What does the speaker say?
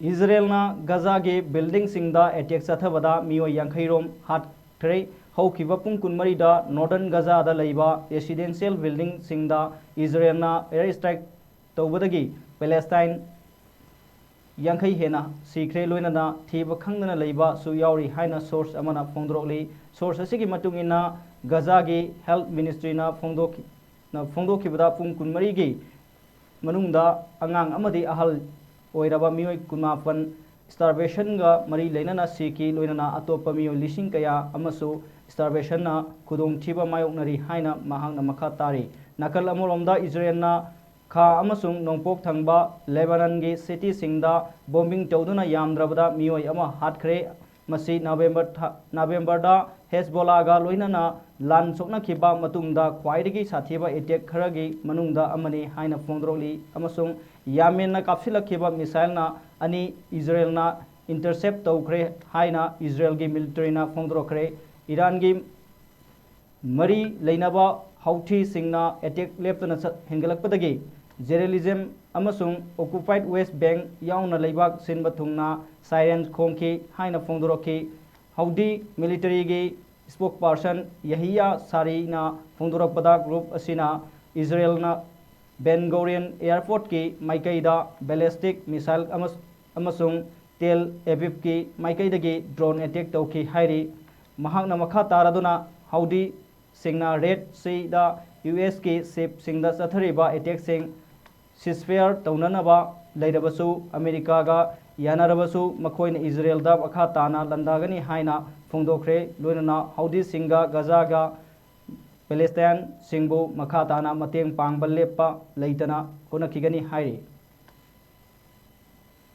Israelna Gaza-gi building-singda attack sathabada miyoi yankhairom hatkhrei haukiba pung kunmarida Northern Gaza-da leiba residential building-singda Israelna air strike tawbadagi Palestine yankhai hena sikre loinana thiba khangdana leiba su yauri haina source amana phongdrokli source asigi matungina Gaza-gi health ministry na phongdokibada pung kunmarigi manungda angang amadi ahal oiraba miyoi kumapan starvation ga mari leinana siki loinana atopa miyoi lising kaya amasu starvation na kudong thiba mayoknari haina mahangna makha tari nakal amoromda Israel na kha amasung nongpok thangba Lebanon gi city singda bombing tawduna yamdrabada miyoi ama hatkhre masi November da Hezbollah ga loinana lan sokna khiba matungda khwaidagi sathiba attack kharagi manungda amani haina phongdroli amasung Yemen na kapsilakhiba missile na ani Israel na intercept tawkhre haina Israel gi military na phongdrokre Iran gi mari leinaba Houthi singna attack leptana hengalakpadagi Jerusalem amasung occupied West Bank yauna leibak sinba thungna siren khongki haina phongdroki Houthi military gi spokesperson Yahya Sari na phongdrokpada group asina Israel na Ben Gurion Airport ki Maikaida ballistic missile amasung Tel Aviv ki Maikaida gi drone attack tawki hairi mahakna makha taraduna Houthi singna Red Sea da US ki ship singda sathariba attack sing ceasefire taunanaba leirabasu America ga yanarabasu makhoina Israel da makha tana landagani haina phongdokre loinana Houthi singa Gaza ga Palestine singbu makha tana mateng pangba leppa leitana honakigani hairi